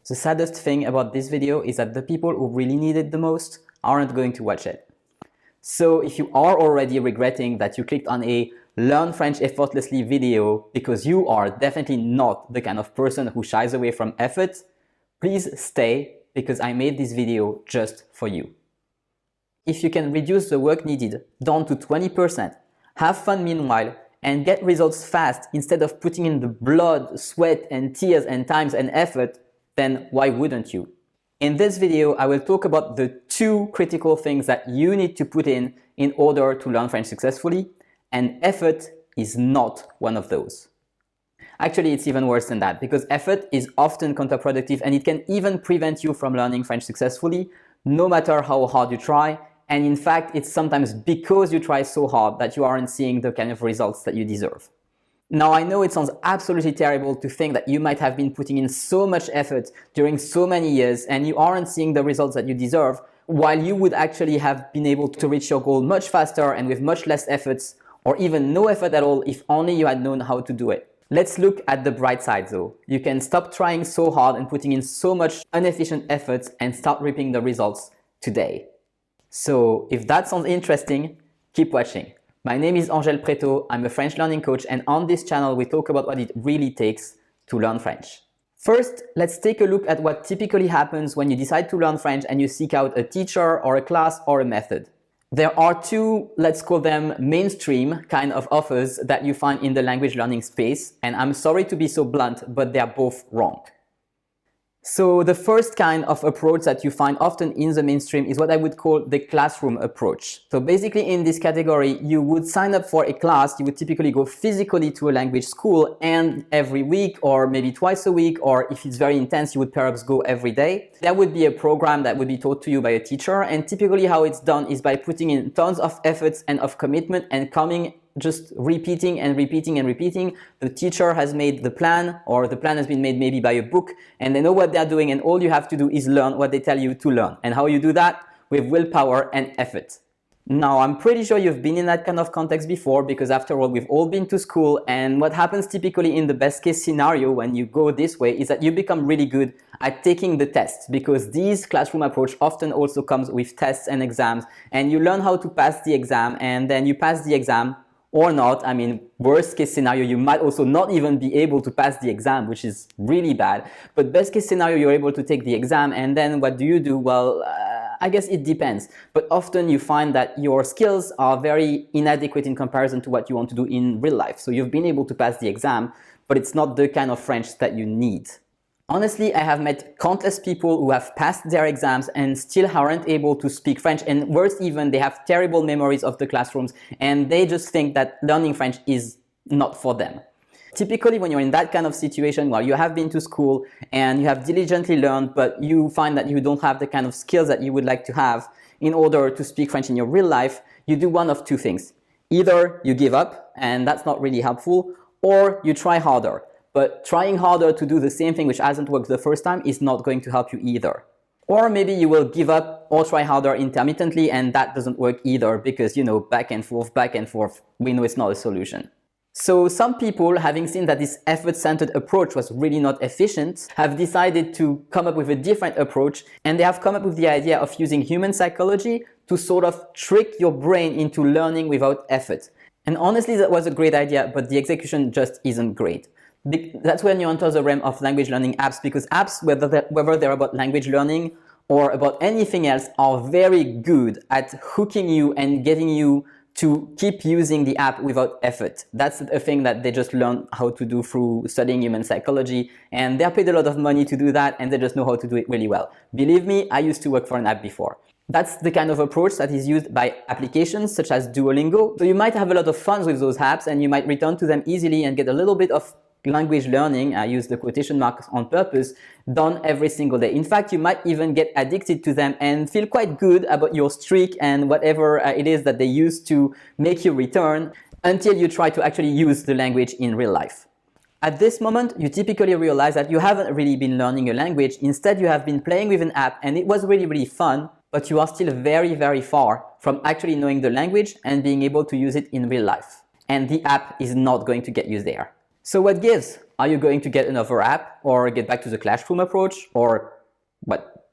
The saddest thing about this video is that the people who really need it the most aren't going to watch it. So if you are already regretting that you clicked on a Learn French Effortlessly video because you are definitely not the kind of person who shies away from effort, please stay because I made this video just for you. If you can reduce the work needed down to 20%, have fun meanwhile, and get results fast instead of putting in the blood, sweat, and tears and time and effort, then why wouldn't you? In this video, I will talk about the 2 critical things that you need to put in order to learn French successfully, and effort is not one of those. Actually, it's even worse than that, because effort is often counterproductive and it can even prevent you from learning French successfully, no matter how hard you try. And in fact, it's sometimes because you try so hard that you aren't seeing the kind of results that you deserve. Now, I know it sounds absolutely terrible to think that you might have been putting in so much effort during so many years and you aren't seeing the results that you deserve, while you would actually have been able to reach your goal much faster and with much less efforts, or even no effort at all if only you had known how to do it. Let's look at the bright side though. You can stop trying so hard and putting in so much inefficient efforts and start reaping the results today. So if that sounds interesting, keep watching. My name is Angèle Préto, I'm a French learning coach, and on this channel we talk about what it really takes to learn French. First, let's take a look at what typically happens when you decide to learn French and you seek out a teacher or a class or a method. There are 2, let's call them mainstream kind of offers that you find in the language learning space, and I'm sorry to be so blunt, but they're both wrong. So the first kind of approach that you find often in the mainstream is what I would call the classroom approach. So basically in this category, you would sign up for a class, you would typically go physically to a language school, and every week or maybe twice a week, or if it's very intense, you would perhaps go every day. There would be a program that would be taught to you by a teacher, and typically how it's done is by putting in tons of efforts and of commitment and just repeating and repeating and repeating. The teacher has made the plan, or the plan has been made maybe by a book, and they know what they're doing, and all you have to do is learn what they tell you to learn. And how you do that? With willpower and effort. Now, I'm pretty sure you've been in that kind of context before, because after all, we've all been to school, and what happens typically in the best case scenario when you go this way is that you become really good at taking the tests, because this classroom approach often also comes with tests and exams, and you learn how to pass the exam, and then you pass the exam, or not. I mean, worst case scenario, you might also not even be able to pass the exam, which is really bad. But best case scenario, you're able to take the exam, and then what do? Well, I guess it depends. But often you find that your skills are very inadequate in comparison to what you want to do in real life. So you've been able to pass the exam, but it's not the kind of French that you need. Honestly, I have met countless people who have passed their exams and still aren't able to speak French, and worse even, they have terrible memories of the classrooms and they just think that learning French is not for them. Typically, when you're in that kind of situation where you have been to school and you have diligently learned, but you find that you don't have the kind of skills that you would like to have in order to speak French in your real life, you do one of 2 things. Either you give up, and that's not really helpful, or you try harder. But trying harder to do the same thing which hasn't worked the first time is not going to help you either. Or maybe you will give up or try harder intermittently, and that doesn't work either because, back and forth, we know it's not a solution. So some people, having seen that this effort-centered approach was really not efficient, have decided to come up with a different approach, and they have come up with the idea of using human psychology to sort of trick your brain into learning without effort. And honestly, that was a great idea, but the execution just isn't great. That's when you enter the realm of language learning apps, because apps, whether they're about language learning or about anything else, are very good at hooking you and getting you to keep using the app without effort. That's a thing that they just learn how to do through studying human psychology, and they're paid a lot of money to do that, and they just know how to do it really well. Believe me, I used to work for an app before. That's the kind of approach that is used by applications such as Duolingo. So you might have a lot of fun with those apps, and you might return to them easily and get a little bit of language learning, I use the quotation marks on purpose, done every single day. In fact, you might even get addicted to them and feel quite good about your streak and whatever it is that they use to make you return, until you try to actually use the language in real life. At this moment, you typically realize that you haven't really been learning a language. Instead, you have been playing with an app and it was really, really fun, but you are still very, very far from actually knowing the language and being able to use it in real life. And the app is not going to get you there. So what gives? Are you going to get another app or get back to the classroom approach or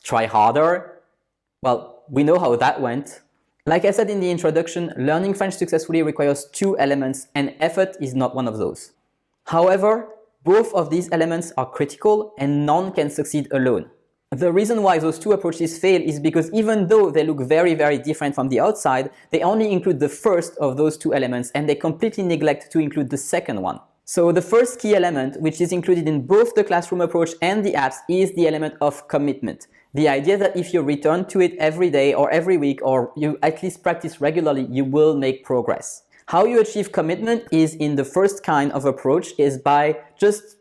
try harder? Well, we know how that went. Like I said in the introduction, learning French successfully requires two elements and effort is not one of those. However, both of these elements are critical and none can succeed alone. The reason why those two approaches fail is because even though they look very, very different from the outside, they only include the first of those two elements and they completely neglect to include the second one. So the first key element, which is included in both the classroom approach and the apps, is the element of commitment. The idea that if you return to it every day or every week, or you at least practice regularly, you will make progress. How you achieve commitment is in the first kind of approach is by just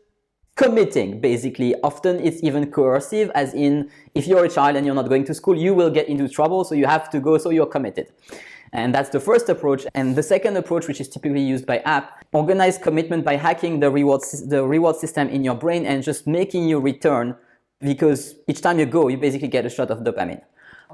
committing, basically. Often it's even coercive, as in if you're a child and you're not going to school, you will get into trouble, so you have to go, so you're committed. And that's the first approach. And the second approach, which is typically used by app, organize commitment by hacking the reward system in your brain and just making you return, because each time you go, you basically get a shot of dopamine.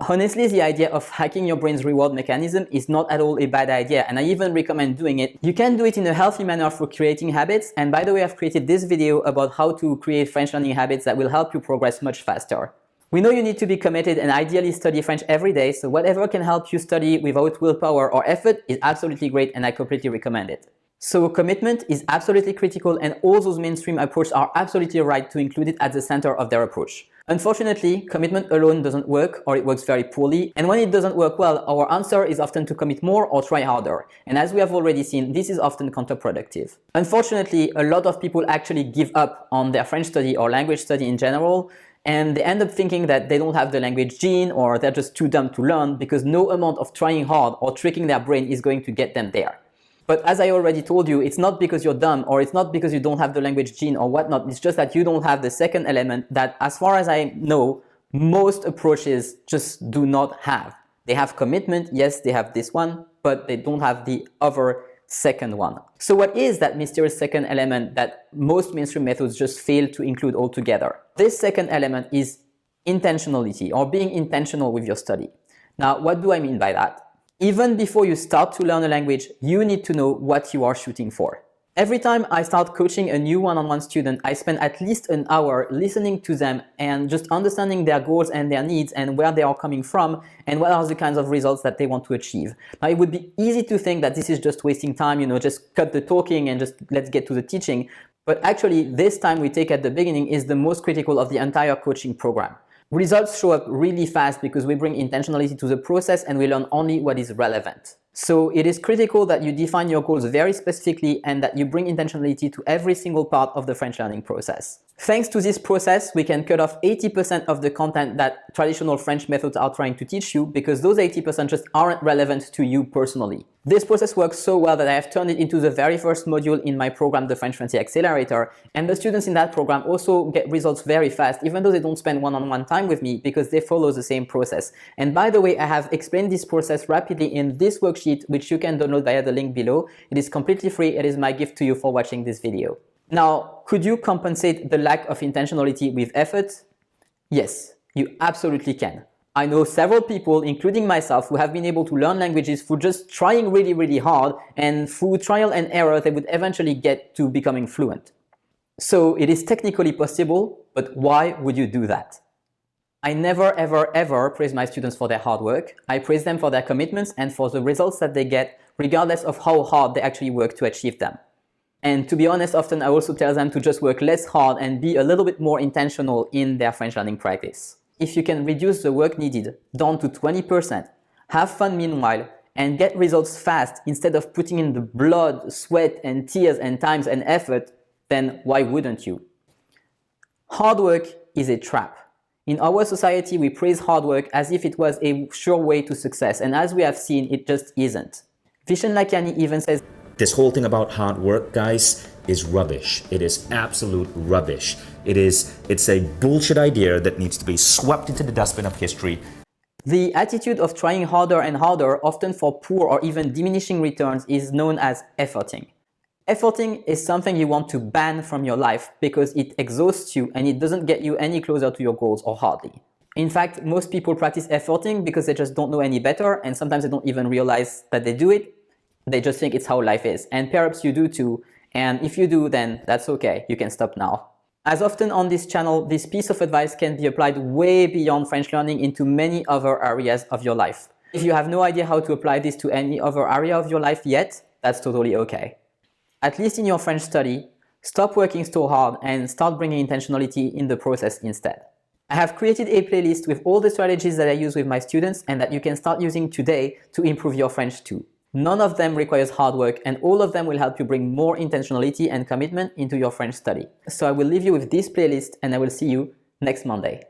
Honestly, the idea of hacking your brain's reward mechanism is not at all a bad idea, and I even recommend doing it. You can do it in a healthy manner for creating habits, and by the way, I've created this video about how to create French learning habits that will help you progress much faster. We know you need to be committed and ideally study French every day, so whatever can help you study without willpower or effort is absolutely great, and I completely recommend it. So commitment is absolutely critical, and all those mainstream approaches are absolutely right to include it at the center of their approach. Unfortunately, commitment alone doesn't work, or it works very poorly, and when it doesn't work well, our answer is often to commit more or try harder. And as we have already seen, this is often counterproductive. Unfortunately, a lot of people actually give up on their French study or language study in general, and they end up thinking that they don't have the language gene or they're just too dumb to learn because no amount of trying hard or tricking their brain is going to get them there. But as I already told you, it's not because you're dumb or it's not because you don't have the language gene or whatnot. It's just that you don't have the second element that, as far as I know, most approaches just do not have. They have commitment, yes, they have this one, but they don't have the other second one. So what is that mysterious second element that most mainstream methods just fail to include altogether? This second element is intentionality, or being intentional with your study. Now, what do I mean by that? Even before you start to learn a language, you need to know what you are shooting for. Every time I start coaching a new one-on-one student, I spend at least an hour listening to them and just understanding their goals and their needs and where they are coming from and what are the kinds of results that they want to achieve. Now, it would be easy to think that this is just wasting time, just cut the talking and just let's get to the teaching. But actually, this time we take at the beginning is the most critical of the entire coaching program. Results show up really fast because we bring intentionality to the process and we learn only what is relevant. So it is critical that you define your goals very specifically and that you bring intentionality to every single part of the French learning process. Thanks to this process, we can cut off 80% of the content that traditional French methods are trying to teach you because those 80% just aren't relevant to you personally. This process works so well that I have turned it into the very first module in my program, the French Fluency Accelerator, and the students in that program also get results very fast, even though they don't spend one-on-one time with me because they follow the same process. And by the way, I have explained this process rapidly in this worksheet, which you can download via the link below. It is completely free. It is my gift to you for watching this video. Now, could you compensate the lack of intentionality with effort? Yes, you absolutely can. I know several people, including myself, who have been able to learn languages through just trying really, really hard, and through trial and error, they would eventually get to becoming fluent. So it is technically possible, but why would you do that? I never, ever, ever praise my students for their hard work. I praise them for their commitments and for the results that they get, regardless of how hard they actually work to achieve them. And to be honest, often I also tell them to just work less hard and be a little bit more intentional in their French learning practice. If you can reduce the work needed down to 20%, have fun meanwhile, and get results fast instead of putting in the blood, sweat, and tears and times and effort, then why wouldn't you? Hard work is a trap. In our society, we praise hard work as if it was a sure way to success, and as we have seen, it just isn't. Vishen Lakhiani even says, this whole thing about hard work, guys, is rubbish. It is absolute rubbish. It's a bullshit idea that needs to be swept into the dustbin of history. The attitude of trying harder and harder, often for poor or even diminishing returns, is known as efforting. Efforting is something you want to ban from your life because it exhausts you and it doesn't get you any closer to your goals, or hardly. In fact, most people practice efforting because they just don't know any better, and sometimes they don't even realize that they do it. They just think it's how life is, and perhaps you do too. And if you do, then that's okay, you can stop now. As often on this channel, this piece of advice can be applied way beyond French learning into many other areas of your life. If you have no idea how to apply this to any other area of your life yet, that's totally okay. At least in your French study, stop working so hard and start bringing intentionality in the process instead. I have created a playlist with all the strategies that I use with my students and that you can start using today to improve your French too. None of them requires hard work and all of them will help you bring more intentionality and commitment into your French study. So I will leave you with this playlist and I will see you next Monday.